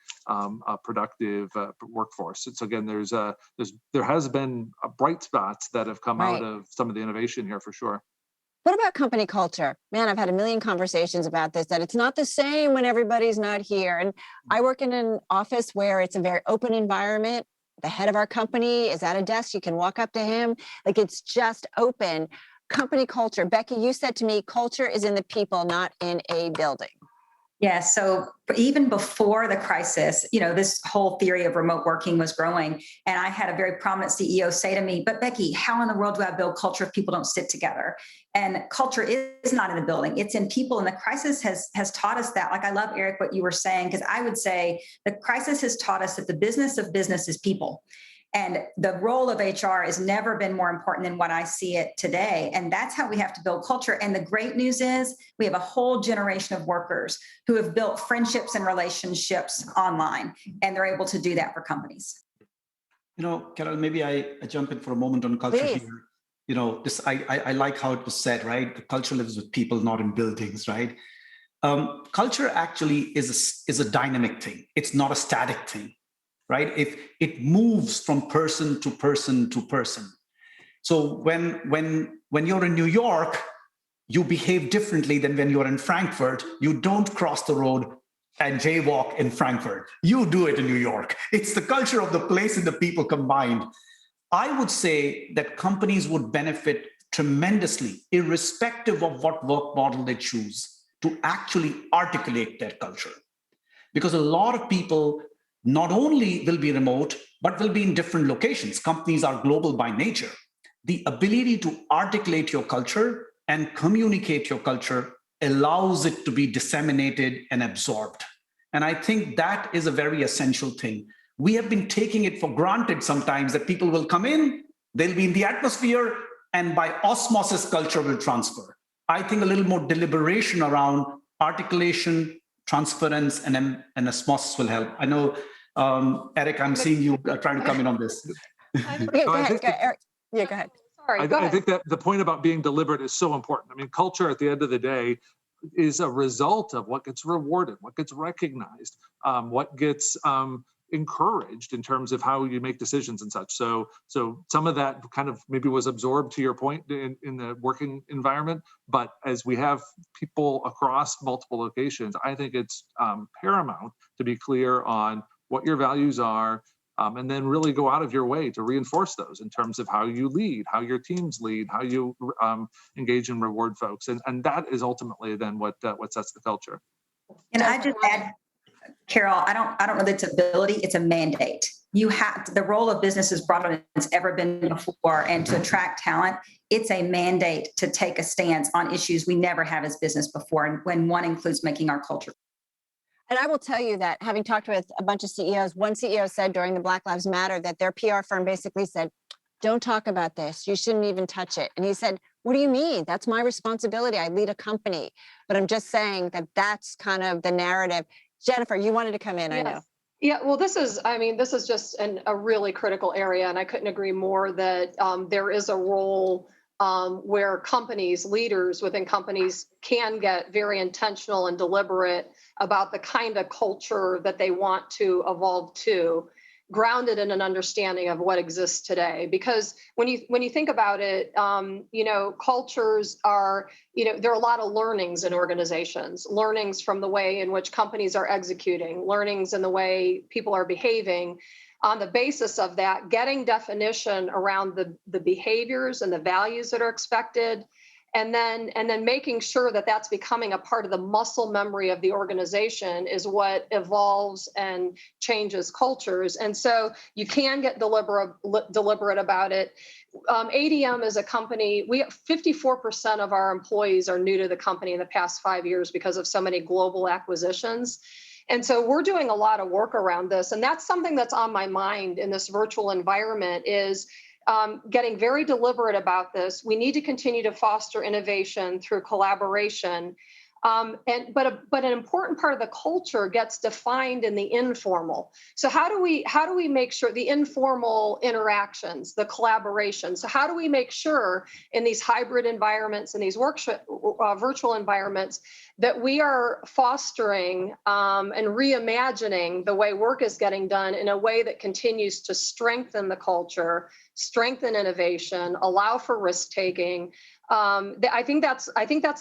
productive workforce. So again, there has been bright spots that have come out of some of the innovation here for sure. What about company culture? Man, I've had a million conversations about this, that it's not the same when everybody's not here. And I work in an office where it's a very open environment. The head of our company is at a desk. You can walk up to him. Like, it's just open. Company culture. Becky, you said to me, culture is in the people, not in a building. Yeah, so even before the crisis, this whole theory of remote working was growing. And I had a very prominent CEO say to me, but Becky, how in the world do I build culture if people don't sit together? And culture is not in the building, it's in people. And the crisis has taught us that. Like, I love, Eric, what you were saying, because I would say the crisis has taught us that the business of business is people. And the role of HR has never been more important than what I see it today. And that's how we have to build culture. And the great news is we have a whole generation of workers who have built friendships and relationships online, and they're able to do that for companies. Carol, maybe I jump in for a moment on culture Please. Here. I like how it was said, right? The culture lives with people, not in buildings, right? Culture actually is a dynamic thing. It's not a static thing. Right? If it moves from person to person to person. So when you're in New York, you behave differently than when you're in Frankfurt. You don't cross the road and jaywalk in Frankfurt. You do it in New York. It's the culture of the place and the people combined. I would say that companies would benefit tremendously, irrespective of what work model they choose, to actually articulate their culture. Because a lot of people not only will be remote, but will be in different locations. Companies are global by nature. The ability to articulate your culture and communicate your culture allows it to be disseminated and absorbed. And I think that is a very essential thing. We have been taking it for granted sometimes that people will come in, they'll be in the atmosphere, and by osmosis, culture will transfer. I think a little more deliberation around articulation, transference, and osmosis will help. I know, Eric, I'm seeing you trying to come in on this. Okay, go ahead, Eric. Yeah, go ahead. Sorry, go ahead. I think that the point about being deliberate is so important. I mean, culture at the end of the day is a result of what gets rewarded, what gets recognized, what gets encouraged in terms of how you make decisions and such. So some of that kind of maybe was absorbed, to your point, in the working environment. But as we have people across multiple locations, I think it's paramount to be clear on what your values are, and then really go out of your way to reinforce those in terms of how you lead, how your teams lead, how you engage and reward folks. And that is ultimately then what sets the culture. And I just add, Carol, I don't know that it's ability, it's a mandate. You have to, the role of business is broader than it's ever been before. And to attract talent, it's a mandate to take a stance on issues we never have as business before. And when one includes making our culture. And I will tell you that having talked with a bunch of CEOs, one CEO said during the Black Lives Matter that their PR firm basically said, don't talk about this. You shouldn't even touch it. And he said, what do you mean? That's my responsibility. I lead a company. But I'm just saying that that's kind of the narrative. Jennifer, you wanted to come in, Yes. I know. Yeah, well, this is just a really critical area. And I couldn't agree more that there is a role where companies, leaders within companies can get very intentional and deliberate about the kind of culture that they want to evolve to, grounded in an understanding of what exists today. Because when you think about it, cultures are, there are a lot of learnings in organizations, learnings from the way in which companies are executing, learnings in the way people are behaving. On the basis of that, getting definition around the behaviors and the values that are expected, and then making sure that that's becoming a part of the muscle memory of the organization is what evolves and changes cultures. And so you can get deliberate about it. ADM is a company, 54% of our employees are new to the company in the past 5 years because of so many global acquisitions. And so we're doing a lot of work around this. And that's something that's on my mind in this virtual environment is getting very deliberate about this. We need to continue to foster innovation through collaboration. But an important part of the culture gets defined in the informal. So how do we make sure the informal interactions, the collaboration? So how do we make sure in these hybrid environments and these virtual environments that we are fostering and reimagining the way work is getting done in a way that continues to strengthen the culture, strengthen innovation, allow for risk taking? I think that's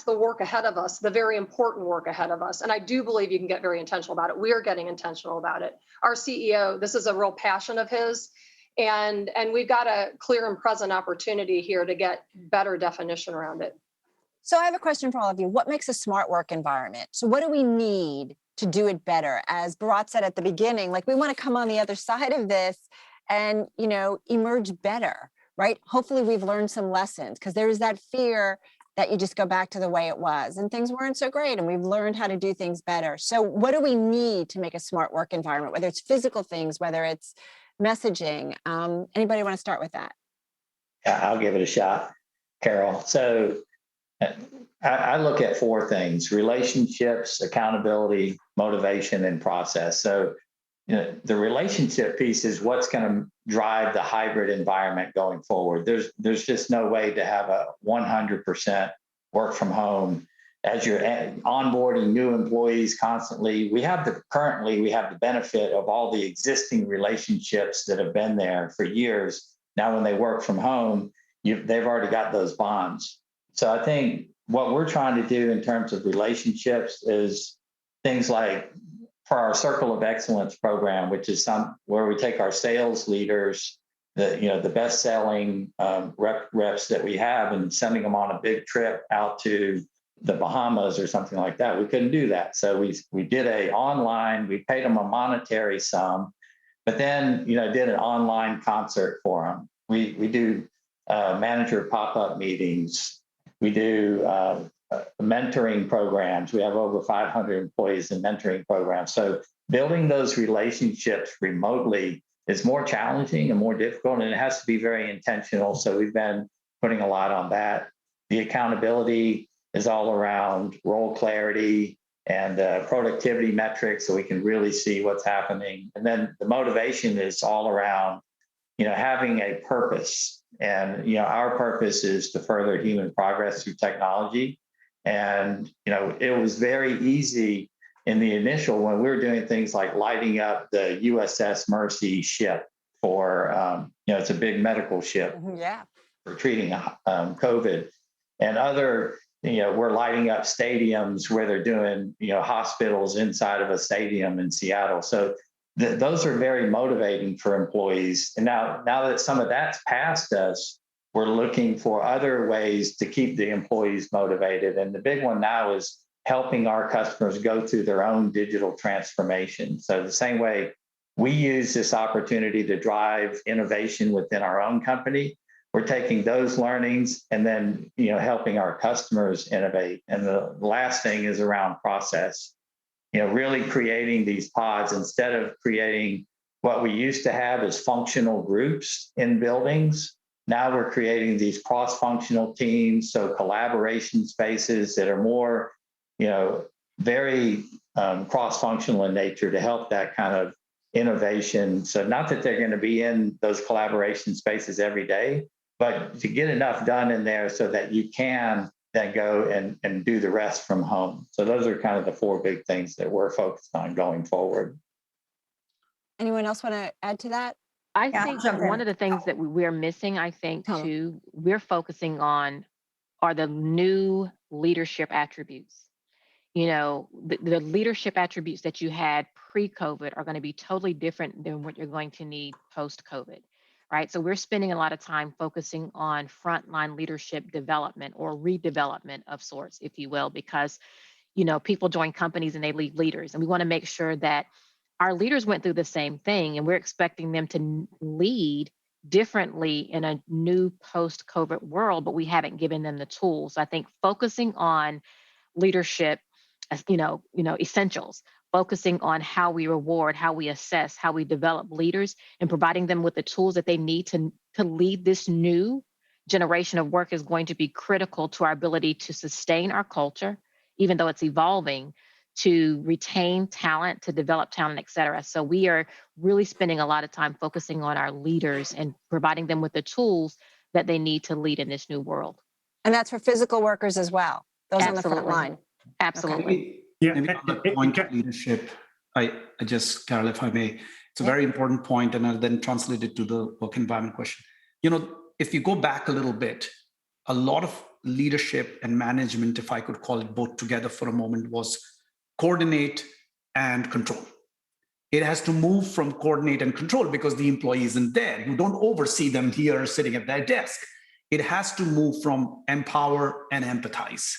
the work ahead of us, the very important work ahead of us. And I do believe you can get very intentional about it. We are getting intentional about it. Our CEO, this is a real passion of his. And we've got a clear and present opportunity here to get better definition around it. So I have a question for all of you. What makes a smart work environment? So what do we need to do it better? As Bharat said at the beginning, like we want to come on the other side of this and, emerge better. Right? Hopefully we've learned some lessons because there is that fear that you just go back to the way it was and things weren't so great and we've learned how to do things better. So what do we need to make a smart work environment, whether it's physical things, whether it's messaging? Anybody want to start with that? Yeah, I'll give it a shot, Carol. So I look at four things: relationships, accountability, motivation, and process. So the relationship piece is what's going to drive the hybrid environment going forward. There's just no way to have a 100% work from home as you're onboarding new employees constantly. We have the benefit of all the existing relationships that have been there for years. Now, when they work from home, they've already got those bonds. So I think what we're trying to do in terms of relationships is things like, for our Circle of Excellence program, which is where we take our sales leaders the best-selling reps that we have and sending them on a big trip out to the Bahamas or something like that. We couldn't do that. So we did we paid them a monetary sum, but then, did an online concert for them. We do manager pop-up meetings. We do mentoring programs. We have over 500 employees in mentoring programs. So building those relationships remotely is more challenging and more difficult, and it has to be very intentional. So we've been putting a lot on that. The accountability is all around role clarity and productivity metrics, so we can really see what's happening. And then the motivation is all around, having a purpose. And, our purpose is to further human progress through technology. And, it was very easy in the initial when we were doing things like lighting up the USS Mercy ship for, it's a big medical ship for treating COVID, and other, we're lighting up stadiums where they're doing, hospitals inside of a stadium in Seattle. So those are very motivating for employees. And now that some of that's past us, we're looking for other ways to keep the employees motivated. And the big one now is helping our customers go through their own digital transformation. So the same way we use this opportunity to drive innovation within our own company, we're taking those learnings and then, helping our customers innovate. And the last thing is around process, really creating these pods instead of creating what we used to have as functional groups in buildings. Now we're creating these cross-functional teams, so collaboration spaces that are more, very cross-functional in nature to help that kind of innovation. So not that they're going to be in those collaboration spaces every day, but to get enough done in there so that you can then go and do the rest from home. So those are kind of the four big things that we're focused on going forward. Anyone else want to add to that? I think one of the things that we're missing, I think, too, we're focusing on are the new leadership attributes. The leadership attributes that you had pre-COVID are going to be totally different than what you're going to need post-COVID, right? So we're spending a lot of time focusing on frontline leadership development or redevelopment of sorts, if you will, because, people join companies and they leave leaders. And we want to make sure that our leaders went through the same thing, and we're expecting them to lead differently in a new post-COVID world, but we haven't given them the tools. So I think focusing on leadership, essentials, focusing on how we reward, how we assess, how we develop leaders, and providing them with the tools that they need to lead this new generation of work is going to be critical to our ability to sustain our culture, even though it's evolving, to retain talent, to develop talent, et cetera. So we are really spending a lot of time focusing on our leaders and providing them with the tools that they need to lead in this new world. And that's for physical workers as well, those on the front line. Absolutely. Maybe on the point of leadership, I just, Carol, if I may, it's a very important point, and I'll then translate it to the work environment question. If you go back a little bit, a lot of leadership and management, if I could call it both together for a moment, was coordinate and control. It has to move from coordinate and control because the employee isn't there. You don't oversee them here sitting at their desk. It has to move from empower and empathize,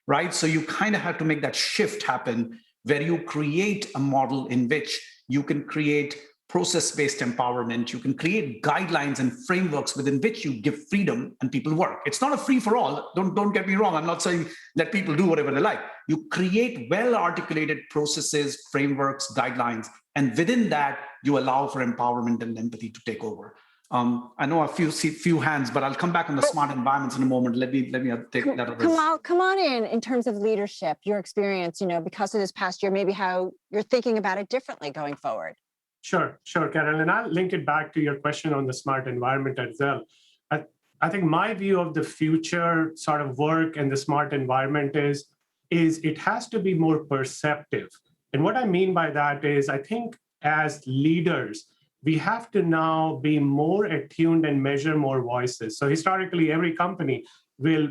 right? So you kind of have to make that shift happen where you create a model in which you can create process-based empowerment. You can create guidelines and frameworks within which you give freedom and people work. It's not a free for all. Don't get me wrong. I'm not saying let people do whatever they like. You create well-articulated processes, frameworks, guidelines, and within that, you allow for empowerment and empathy to take over. I know a few hands, but I'll come back on the smart environments in a moment. Let me take that over. Come on in terms of leadership, your experience, because of this past year, maybe how you're thinking about it differently going forward. Sure, Carol. And I'll link it back to your question on the smart environment as well. I think my view of the future sort of work and the smart environment is it has to be more perceptive. And what I mean by that is I think as leaders, we have to now be more attuned and measure more voices. So historically, every company will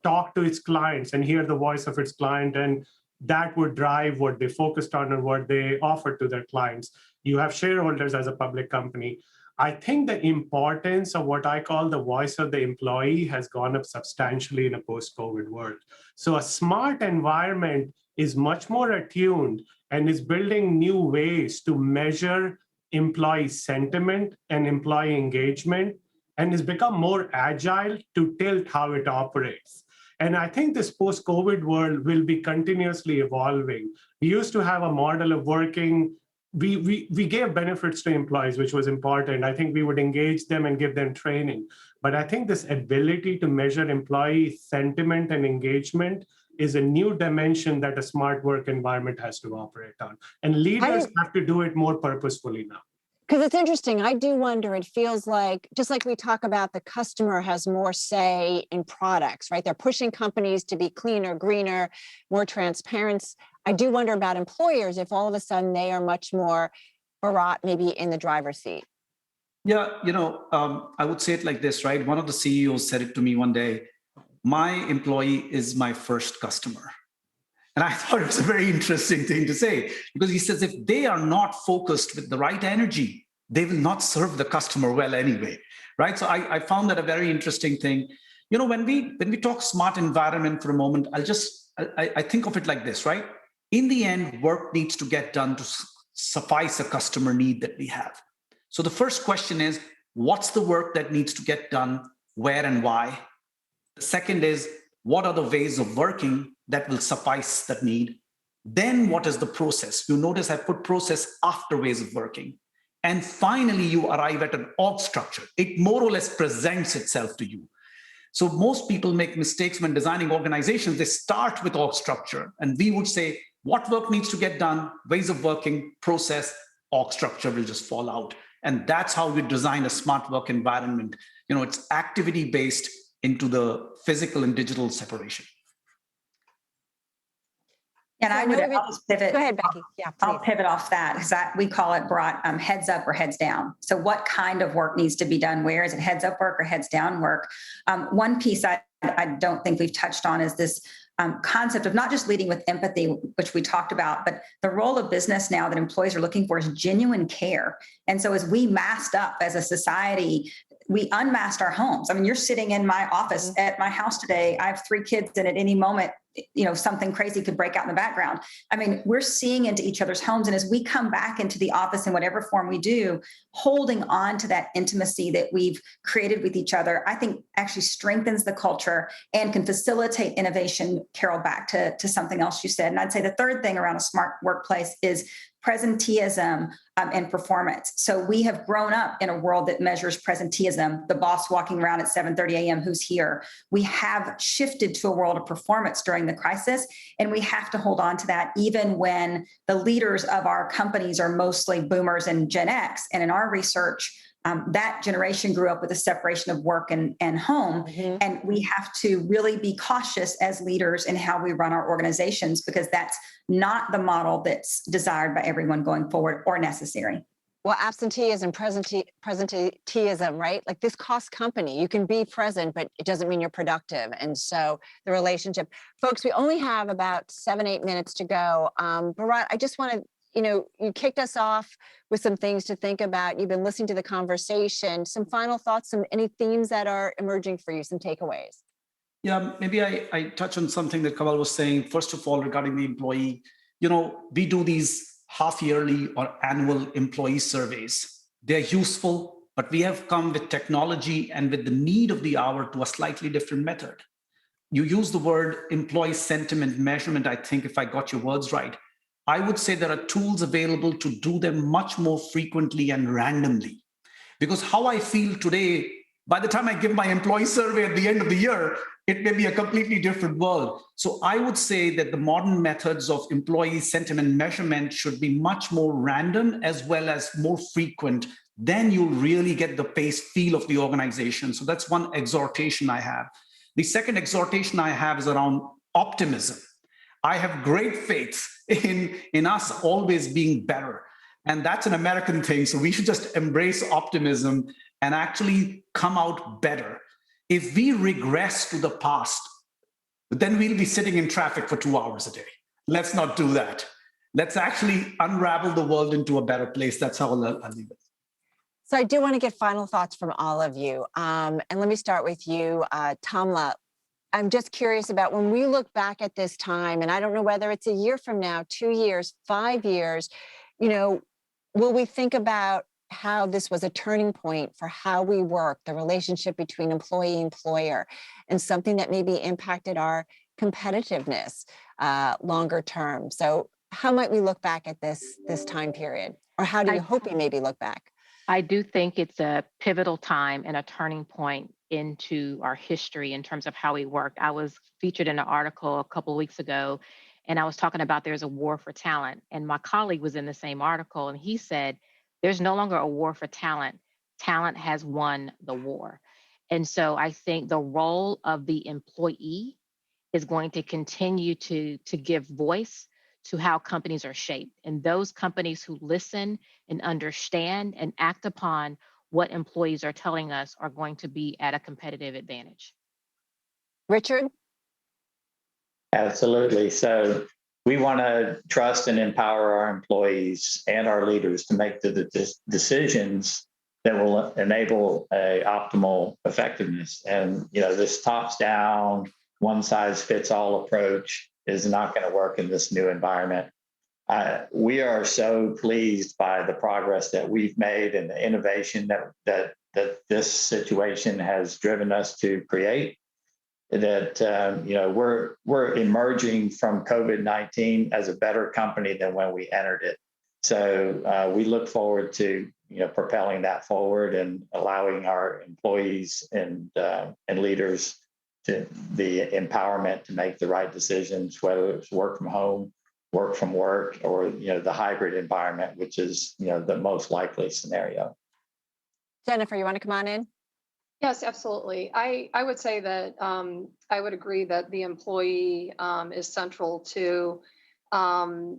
talk to its clients and hear the voice of its client, and that would drive what they focused on and what they offer to their clients. You have shareholders as a public company. I think the importance of what I call the voice of the employee has gone up substantially in a post-COVID world. So a smart environment is much more attuned and is building new ways to measure employee sentiment and employee engagement, and has become more agile to tilt how it operates. And I think this post-COVID world will be continuously evolving. We used to have a model of working. We gave benefits to employees, which was important. I think we would engage them and give them training. But I think this ability to measure employee sentiment and engagement is a new dimension that a smart work environment has to operate on. And leaders have to do it more purposefully now. Because it's interesting. I do wonder, it feels like, just like we talk about, the customer has more say in products, right? They're pushing companies to be cleaner, greener, more transparent. I do wonder about employers, if all of a sudden they are much more Bharat, maybe in the driver's seat. Yeah, I would say it like this, right? One of the CEOs said it to me one day: my employee is my first customer. And I thought it was a very interesting thing to say, because he says if they are not focused with the right energy, they will not serve the customer well anyway, right? So I found that a very interesting thing. When we talk smart environment for a moment, I think of it like this, right? In the end, work needs to get done to suffice a customer need that we have. So the first question is, what's the work that needs to get done, where and why? The second is, what are the ways of working that will suffice that need? Then what is the process? You notice I put process after ways of working. And finally, you arrive at an org structure. It more or less presents itself to you. So most people make mistakes when designing organizations. They start with org structure, and we would say, what work needs to get done, ways of working, process, org structure will just fall out. And that's how we design a smart work environment. It's activity-based into the physical and digital separation. And I would just pivot. Go ahead, Becky. Yeah, please. I'll pivot off that, because we call it heads up or heads down. So what kind of work needs to be done where? Is it heads up work or heads down work? One piece I don't think we've touched on is this concept of not just leading with empathy, which we talked about, but the role of business now that employees are looking for is genuine care. And so as we masked up as a society, we unmasked our homes. I mean, you're sitting in my office at my house today. I have 3 kids, and at any moment, something crazy could break out in the background. I mean, we're seeing into each other's homes. And as we come back into the office in whatever form we do, holding on to that intimacy that we've created with each other, I think actually strengthens the culture and can facilitate innovation. Carol, back to something else you said. And I'd say the third thing around a smart workplace is presenteeism and performance. So we have grown up in a world that measures presenteeism, the boss walking around at 7:30 a.m. who's here. We have shifted to a world of performance during the crisis, and we have to hold on to that even when the leaders of our companies are mostly boomers and Gen X. And in our research, that generation grew up with a separation of work and home. And we have to really be cautious as leaders in how we run our organizations, because that's not the model that's desired by everyone going forward or necessary. Well, absenteeism, presenteeism, right? Like, this costs company. You can be present, but it doesn't mean you're productive. And so the relationship, folks, we only have about 7-8 minutes to go. Bharat, I just want to, you kicked us off with some things to think about. You've been listening to the conversation. Some final thoughts, any themes that are emerging for you, some takeaways? Yeah, maybe I touch on something that Kamal was saying. First of all, regarding the employee, we do these half-yearly or annual employee surveys. They're useful, but we have come with technology and with the need of the hour to a slightly different method. You use the word employee sentiment measurement, I think, if I got your words right. I would say there are tools available to do them much more frequently and randomly. Because how I feel today, by the time I give my employee survey at the end of the year, it may be a completely different world. So I would say that the modern methods of employee sentiment measurement should be much more random as well as more frequent. Then you'll really get the pace feel of the organization. So that's one exhortation I have. The second exhortation I have is around optimism. I have great faith in us always being better. And that's an American thing. So we should just embrace optimism and actually come out better. If we regress to the past, then we'll be sitting in traffic for 2 hours a day. Let's not do that. Let's actually unravel the world into a better place. That's how I'll leave it. So I do want to get final thoughts from all of you. And let me start with you, Tamla. I'm just curious about when we look back at this time, and I don't know whether it's a year from now, 2 years, 5 years, you know, will we think about how this was a turning point for how we work, the relationship between employee and employer, and something that maybe impacted our competitiveness longer term? So how might we look back at this time period? Or how do you hope we maybe look back? I do think it's a pivotal time and a turning point into our history in terms of how we work. I was featured in an article a couple of weeks ago, and I was talking about there's a war for talent. And my colleague was in the same article, and he said, there's no longer a war for talent. Talent has won the war. And so I think the role of the employee is going to continue to give voice to how companies are shaped. And those companies who listen and understand and act upon what employees are telling us are going to be at a competitive advantage. Richard? Absolutely. So we want to trust and empower our employees and our leaders to make the decisions that will enable a optimal effectiveness. And, you know, this tops down, one size fits all approach is not going to work in this new environment. We are so pleased by the progress that we've made and the innovation that this situation has driven us to create. That you know, we're emerging from COVID-19 as a better company than when we entered it. So we look forward to, you know, propelling that forward and allowing our employees and leaders to the empowerment to make the right decisions, whether it's work from home, work from work, or, you know, the hybrid environment, which is, you know, the most likely scenario. Jennifer, you want to come on in? Yes, absolutely. I would say that I would agree that the employee is central to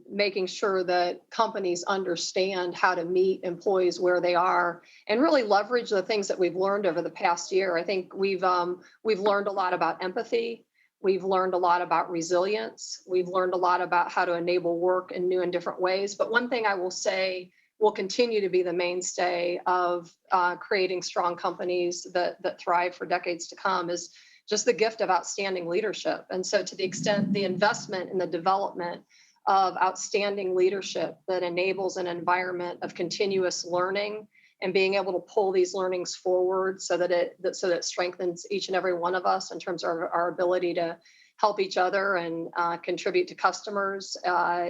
making sure that companies understand how to meet employees where they are and really leverage the things that we've learned over the past year. I think we've learned a lot about empathy. We've learned a lot about resilience. We've learned a lot about how to enable work in new and different ways. But one thing I will say will continue to be the mainstay of creating strong companies that thrive for decades to come is just the gift of outstanding leadership. And so to the extent the investment in the development of outstanding leadership that enables an environment of continuous learning and being able to pull these learnings forward so that it strengthens each and every one of us in terms of our ability to help each other and contribute to customers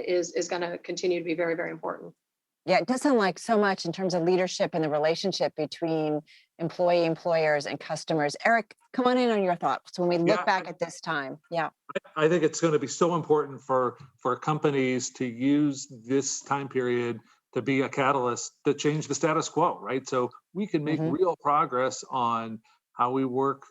is going to continue to be very, very important. Yeah, it does sound like so much in terms of leadership and the relationship between employee, employers, and customers. Eric, come on in on your thoughts when we look back at this time. Yeah. I think it's going to be so important for companies to use this time period to be a catalyst to change the status quo, right? So we can make real progress on how we work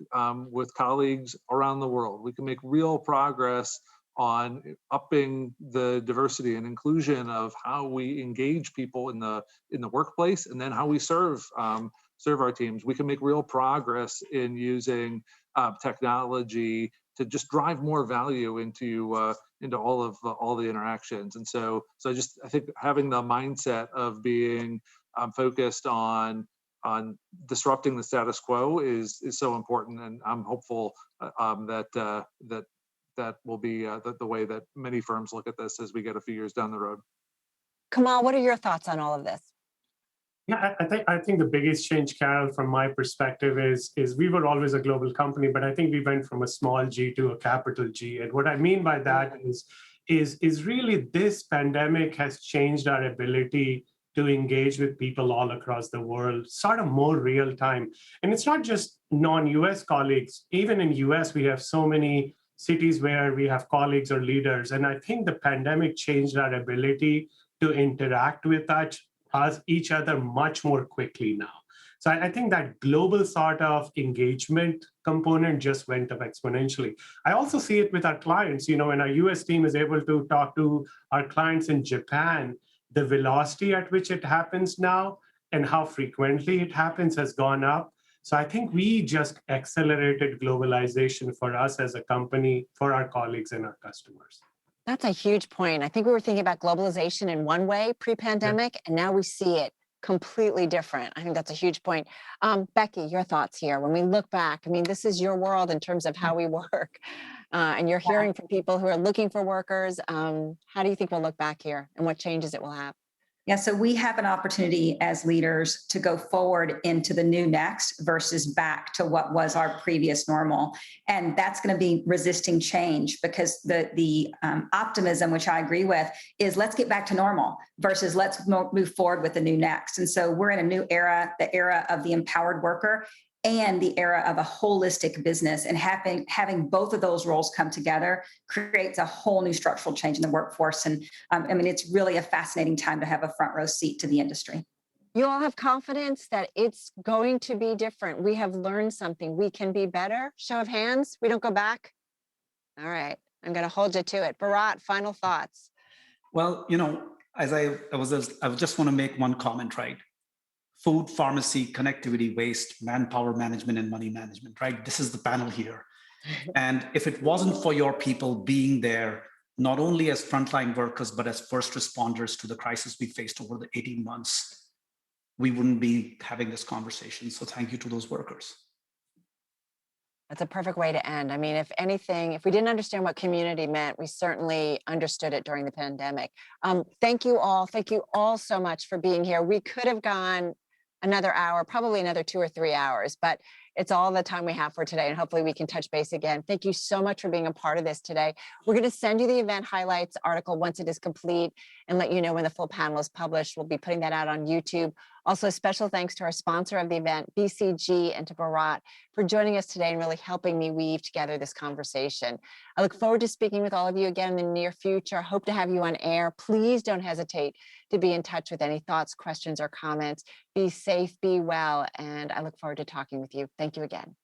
with colleagues around the world. We can make real progress on upping the diversity and inclusion of how we engage people in the workplace, and then how we serve our teams. We can make real progress in using technology to just drive more value into all the interactions. And so I think having the mindset of being focused on disrupting the status quo is so important, and I'm hopeful that will be the way that many firms look at this as we get a few years down the road. Kamal, what are your thoughts on all of this? Yeah, I think the biggest change, Carol, from my perspective is we were always a global company, but I think we went from a small G to a capital G. And what I mean by that is really this pandemic has changed our ability to engage with people all across the world, sort of more real time. And it's not just non-US colleagues. Even in US, we have so many cities where we have colleagues or leaders. And I think the pandemic changed our ability to interact with each other much more quickly now. So I think that global sort of engagement component just went up exponentially. I also see it with our clients. You know, when our US team is able to talk to our clients in Japan, the velocity at which it happens now and how frequently it happens has gone up. So I think we just accelerated globalization for us as a company, for our colleagues and our customers. That's a huge point. I think we were thinking about globalization in one way pre-pandemic, and now we see it completely different. I think that's a huge point. Becky, your thoughts here. When we look back, I mean, this is your world in terms of how we work. And you're hearing from people who are looking for workers. How do you think we'll look back here and what changes it will have? Yeah, so we have an opportunity as leaders to go forward into the new next versus back to what was our previous normal. And that's going to be resisting change, because the optimism, which I agree with, is let's get back to normal versus let's move forward with the new next. And so we're in a new era, the era of the empowered worker and the era of a holistic business, and having both of those roles come together creates a whole new structural change in the workforce. And I mean, it's really a fascinating time to have a front row seat to the industry. You all have confidence that it's going to be different. We have learned something. We can be better. Show of hands. We don't go back. All right. I'm going to hold you to it. Bharat, final thoughts. Well, as I just want to make one comment, right? Food, pharmacy, connectivity, waste, manpower management, and money management, right? This is the panel here. And if it wasn't for your people being there, not only as frontline workers, but as first responders to the crisis we faced over the 18 months, we wouldn't be having this conversation. So thank you to those workers. That's a perfect way to end. I mean, if anything, if we didn't understand what community meant, we certainly understood it during the pandemic. Thank you all. Thank you all so much for being here. We could have gone another hour, probably another 2 or 3 hours, but it's all the time we have for today. And hopefully we can touch base again. Thank you so much for being a part of this today. We're going to send you the event highlights article once it is complete and let you know when the full panel is published. We'll be putting that out on YouTube. Also, special thanks to our sponsor of the event, BCG, and to Bharat for joining us today and really helping me weave together this conversation. I look forward to speaking with all of you again in the near future. Hope to have you on air. Please don't hesitate to be in touch with any thoughts, questions, or comments. Be safe, be well, and I look forward to talking with you. Thank you again.